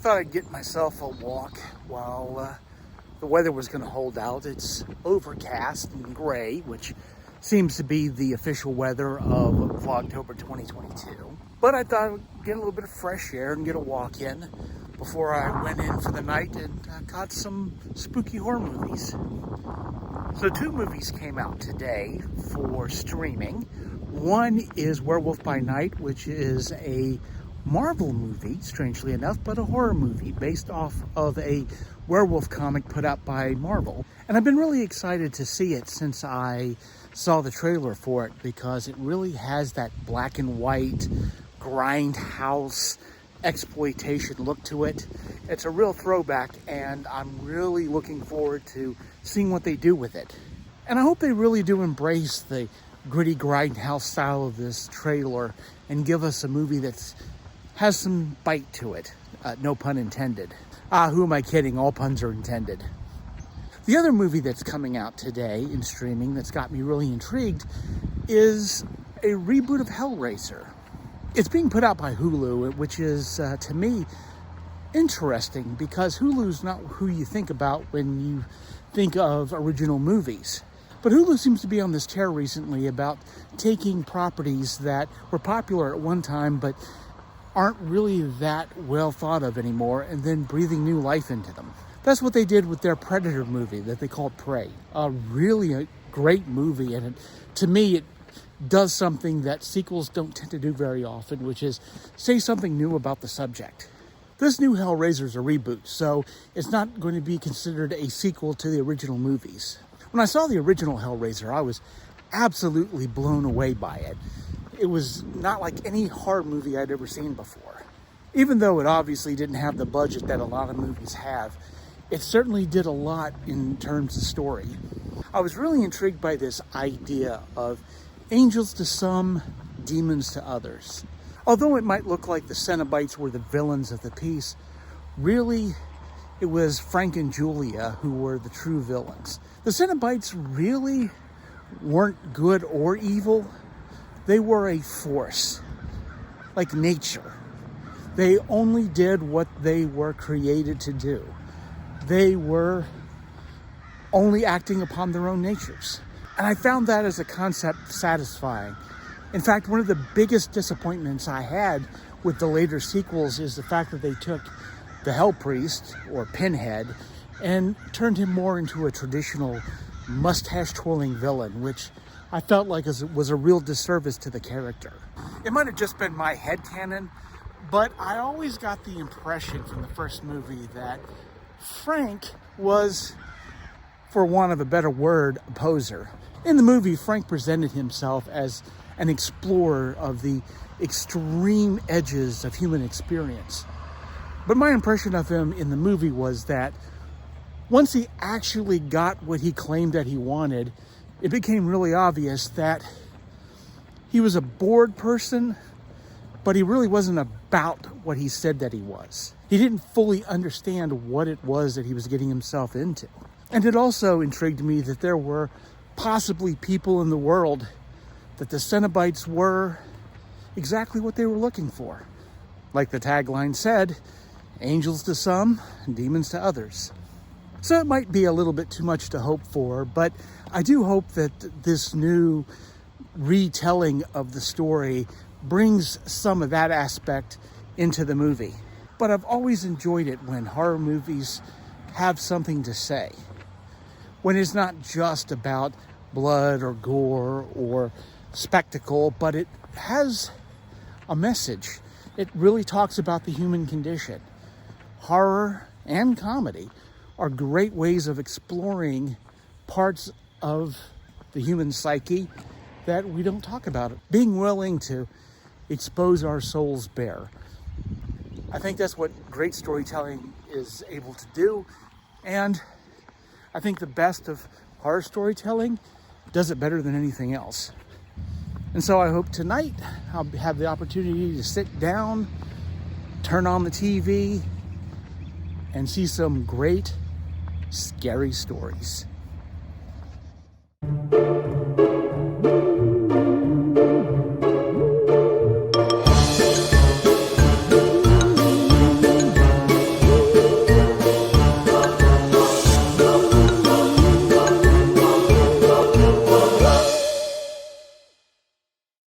thought I'd get myself a walk while the weather was going to hold out. It's overcast and gray, which seems to be the official weather of Vlogtober 2022. But I thought I'd get a little bit of fresh air and get a walk in before I went in for the night and caught some spooky horror movies. So 2 movies came out today for streaming. One is Werewolf by Night, which is a Marvel movie, strangely enough, but a horror movie based off of a werewolf comic put out by Marvel. And I've been really excited to see it since I saw the trailer for it, because it really has that black and white grindhouse exploitation look to it. It's a real throwback, and I'm really looking forward to seeing what they do with it. And I hope they really do embrace the gritty grindhouse style of this trailer and give us a movie that's has some bite to it. No pun intended. Who am I kidding? All puns are intended. The other movie that's coming out today in streaming that's got me really intrigued is a reboot of Hellraiser. It's being put out by Hulu, which is, to me, interesting, because Hulu's not who you think about when you think of original movies. But Hulu seems to be on this tear recently about taking properties that were popular at one time but aren't really that well thought of anymore, and then breathing new life into them. That's what they did with their Predator movie that they called Prey. Really a great movie, and to me it does something that sequels don't tend to do very often, which is say something new about the subject. This new Hellraiser is a reboot, so it's not going to be considered a sequel to the original movies. When I saw the original Hellraiser, I was absolutely blown away by it. It was not like any horror movie I'd ever seen before. Even though it obviously didn't have the budget that a lot of movies have, it certainly did a lot in terms of story. I was really intrigued by this idea of angels to some, demons to others. Although it might look like the Cenobites were the villains of the piece, really it was Frank and Julia who were the true villains. The Cenobites really weren't good or evil. They were a force, like nature. They only did what they were created to do. They were only acting upon their own natures. And I found that as a concept satisfying. In fact, one of the biggest disappointments I had with the later sequels is the fact that they took the Hell Priest, or Pinhead, and turned him more into a traditional mustache-twirling villain, which I felt like was a real disservice to the character. It might have just been my headcanon, but I always got the impression from the first movie that Frank was, for want of a better word, a poser. In the movie, Frank presented himself as an explorer of the extreme edges of human experience. But my impression of him in the movie was that once he actually got what he claimed that he wanted, it became really obvious that he was a bored person, but he really wasn't about what he said that he was. He didn't fully understand what it was that he was getting himself into. And it also intrigued me that there were possibly people in the world that the Cenobites were exactly what they were looking for. Like the tagline said, angels to some, demons to others. So it might be a little bit too much to hope for, but I do hope that this new retelling of the story brings some of that aspect into the movie. But I've always enjoyed it when horror movies have something to say. When it's not just about blood or gore or spectacle, but it has a message. It really talks about the human condition. Horror and comedy are great ways of exploring parts of the human psyche that we don't talk about. Being willing to expose our souls bare. I think that's what great storytelling is able to do. And I think the best of horror storytelling does it better than anything else. And so I hope tonight I'll have the opportunity to sit down, turn on the TV, and see some great scary stories.